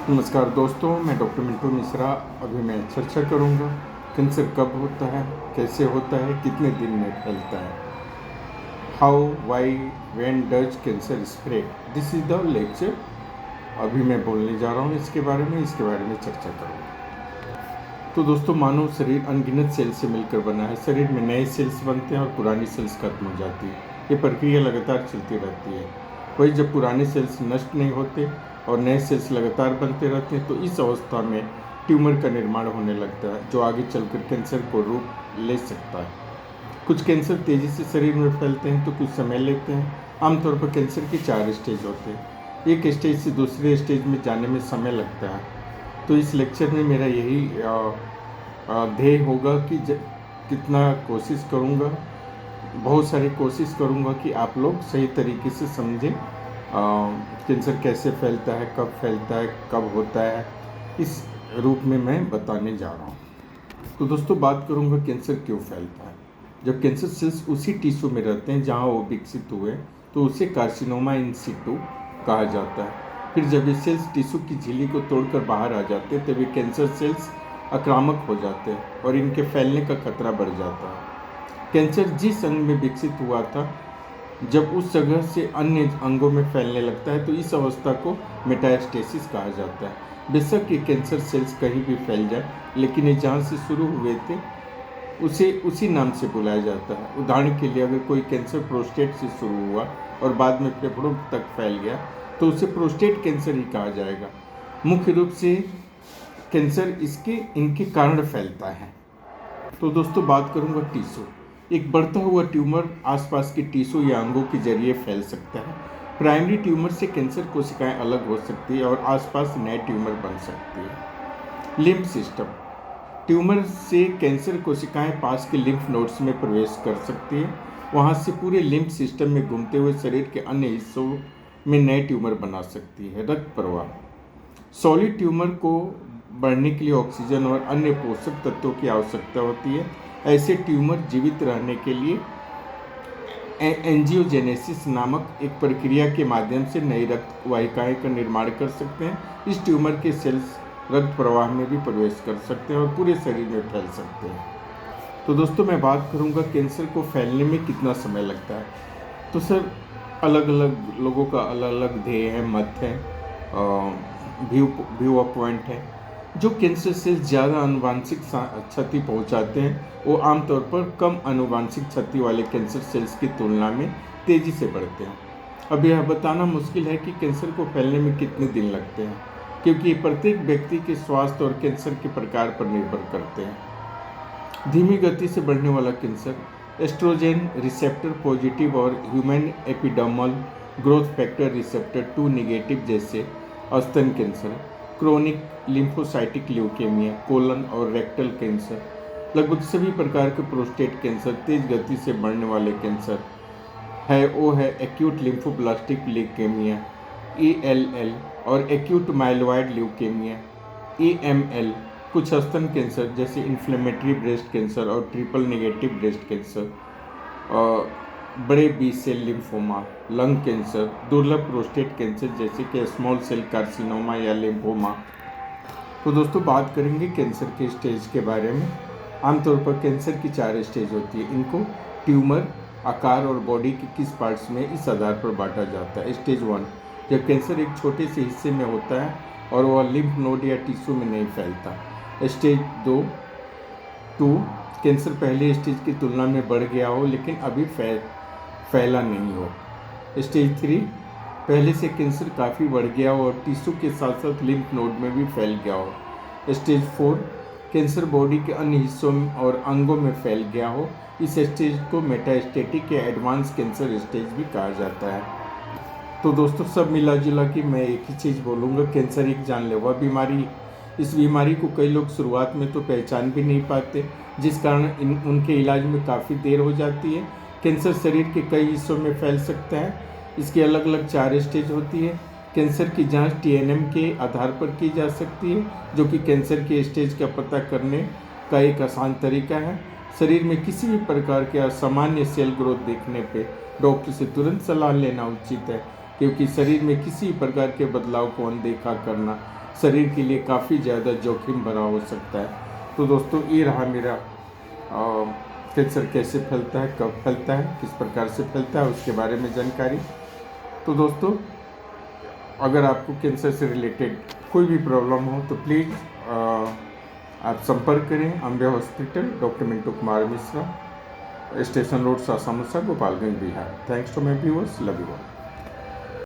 नमस्कार दोस्तों, मैं डॉक्टर मिंटू मिश्रा। अभी मैं चर्चा करूंगा कैंसर कब होता है, कैसे होता है, कितने दिन में फैलता है। How, why, when does cancer spread, this is the lecture. अभी मैं बोलने जा रहा हूँ इसके बारे में चर्चा करूँगा। तो दोस्तों, मानव शरीर अनगिनत सेल से मिलकर बना है। शरीर में नए सेल्स बनते हैं और पुरानी सेल्स खत्म हो जाती है। ये प्रक्रिया लगातार चलती रहती है। वही जब पुराने सेल्स नष्ट नहीं होते और नए सेल्स लगातार बनते रहते हैं तो इस अवस्था में ट्यूमर का निर्माण होने लगता है, जो आगे चलकर कैंसर को रूप ले सकता है। कुछ कैंसर तेज़ी से शरीर में फैलते हैं तो कुछ समय लेते हैं। आमतौर पर कैंसर के 4 स्टेज होते हैं। एक स्टेज से दूसरे स्टेज में जाने में समय लगता है। तो इस लेक्चर में मेरा यही ध्येय होगा कि कितना कोशिश करूँगा, बहुत सारी कोशिश करूँगा कि आप लोग सही तरीके से समझें कैंसर कैसे फैलता है, कब फैलता है, कब होता है, इस रूप में मैं बताने जा रहा हूँ। तो दोस्तों, बात करूँगा कैंसर क्यों फैलता है। जब कैंसर सेल्स उसी टिश्यू में रहते हैं जहाँ वो विकसित हुए तो उसे कार्सिनोमा इन सिटू कहा जाता है। फिर जब ये सेल्स टिश्यू की झिल्ली को तोड़कर बाहर आ जाते हैं तब ये कैंसर सेल्स आक्रामक हो जाते हैं और इनके फैलने का खतरा बढ़ जाता है। कैंसर जिस अंग में विकसित हुआ था, जब उस जगह से अन्य अंगों में फैलने लगता है तो इस अवस्था को मेटास्टेसिस कहा जाता है। बेशक ये कैंसर सेल्स कहीं भी फैल जाए, लेकिन ये जहाँ से शुरू हुए थे उसे उसी नाम से बुलाया जाता है। उदाहरण के लिए, अगर कोई कैंसर प्रोस्टेट से शुरू हुआ और बाद में फेफड़ों तक फैल गया तो उसे प्रोस्टेट कैंसर ही कहा जाएगा। मुख्य रूप से कैंसर इनके कारण फैलता है। तो दोस्तों, बात करूंगा टिश्यू। एक बढ़ता हुआ ट्यूमर आसपास के टिश्यू या अंगों के जरिए फैल सकता है। प्राइमरी ट्यूमर से कैंसर कोशिकाएं अलग हो सकती है और आसपास नए ट्यूमर बन सकती है। Lymph system. ट्यूमर से कैंसर कोशिकाएं पास के लिम्फ नोड्स में प्रवेश कर सकती है। वहां से पूरे लिम्फ सिस्टम में घूमते हुए शरीर के अन्य हिस्सों में नए ट्यूमर बना सकती है। रक्त प्रवाह। सॉलिड ट्यूमर को बढ़ने के लिए ऑक्सीजन और अन्य पोषक तत्वों की आवश्यकता होती है। ऐसे ट्यूमर जीवित रहने के लिए एंजियोजेनेसिस नामक एक प्रक्रिया के माध्यम से नई रक्त वाहिकाएं का निर्माण कर सकते हैं। इस ट्यूमर के सेल्स रक्त प्रवाह में भी प्रवेश कर सकते हैं और पूरे शरीर में फैल सकते हैं। तो दोस्तों, मैं बात करूंगा कैंसर को फैलने में कितना समय लगता है। तो सर, अलग अलग लोगों का अलग अलग ध्येय है, मत है, व्यू ऑफ पॉइंट है। जो कैंसर से ज़्यादा आनुवांशिक क्षति पहुंचाते हैं वो आमतौर पर कम आनुवांशिक क्षति वाले कैंसर सेल्स की तुलना में तेज़ी से बढ़ते हैं। अब यह बताना मुश्किल है कि कैंसर को फैलने में कितने दिन लगते हैं, क्योंकि प्रत्येक व्यक्ति के स्वास्थ्य और कैंसर के प्रकार पर निर्भर करते हैं। धीमी गति से बढ़ने वाला कैंसर, एस्ट्रोजेन रिसेप्टर पॉजिटिव और human epidermal growth factor receptor 2 negative जैसे स्तन cancer, chronic lymphocytic leukaemia, colon और रेक्टल कैंसर, लगभग सभी प्रकार के प्रोस्टेट कैंसर, तेज गति से बढ़ने वाले कैंसर है वो है एक्यूट लिम्फोब्लास्टिक ल्यूकेमिया ALL और एक्यूट माइलॉइड ल्यूकेमिया AML। कुछ स्तन कैंसर जैसे इन्फ्लेमेटरी ब्रेस्ट कैंसर और ट्रिपल नेगेटिव ब्रेस्ट कैंसर, और बड़े B cell lymphoma, lung cancer, दुर्लभ प्रोस्टेट कैंसर जैसे कि स्मॉल सेल कार्सिनोमा या लिम्फोमा। तो दोस्तों, बात करेंगे कैंसर के स्टेज के बारे में। आमतौर पर कैंसर की 4 स्टेज होती है। इनको ट्यूमर, आकार और बॉडी के किस पार्ट्स में इस आधार पर बांटा जाता है। स्टेज 1, जब कैंसर एक छोटे से हिस्से में होता है और वह लिम्फ नोड या टिश्यू में नहीं फैलता। स्टेज 2, कैंसर पहले स्टेज की तुलना में बढ़ गया हो लेकिन अभी फैला नहीं हो। स्टेज 3, पहले से कैंसर काफ़ी बढ़ गया हो और टिश्यू के साथ साथ लिम्फ नोड में भी फैल गया हो। स्टेज 4, कैंसर बॉडी के अन्य हिस्सों और अंगों में फैल गया हो। इस स्टेज को मेटास्टेटिक या एडवांस कैंसर स्टेज भी कहा जाता है। तो दोस्तों, सब मिला जुला के मैं एक ही चीज़ बोलूँगा, कैंसर एक जानलेवा बीमारी। इस बीमारी को कई लोग शुरुआत में तो पहचान भी नहीं पाते, जिस कारण उनके इलाज में काफ़ी देर हो जाती है। कैंसर शरीर के कई हिस्सों में फैल सकता है। इसकी अलग अलग 4 स्टेज होती है। कैंसर की जांच TNM के आधार पर की जा सकती है, जो कि कैंसर के स्टेज का पता करने का एक आसान तरीका है। शरीर में किसी भी प्रकार के असामान्य सेल ग्रोथ देखने पे डॉक्टर से तुरंत सलाह लेना उचित है, क्योंकि शरीर में किसी प्रकार के बदलाव को अनदेखा करना शरीर के लिए काफ़ी ज़्यादा जोखिम भरा हो सकता है। तो दोस्तों ये रहा मेरा कैंसर कैसे फैलता है, कब फैलता है, किस प्रकार से फैलता है, उसके बारे में जानकारी। तो दोस्तों अगर आपको कैंसर से रिलेटेड कोई भी प्रॉब्लम हो तो प्लीज़ आप संपर्क करें Ambe hospital, doctor Mintu Kumar Mishra, station road, Sasamusa, Gopalganj, Bihar. Thanks to my viewers, love you all.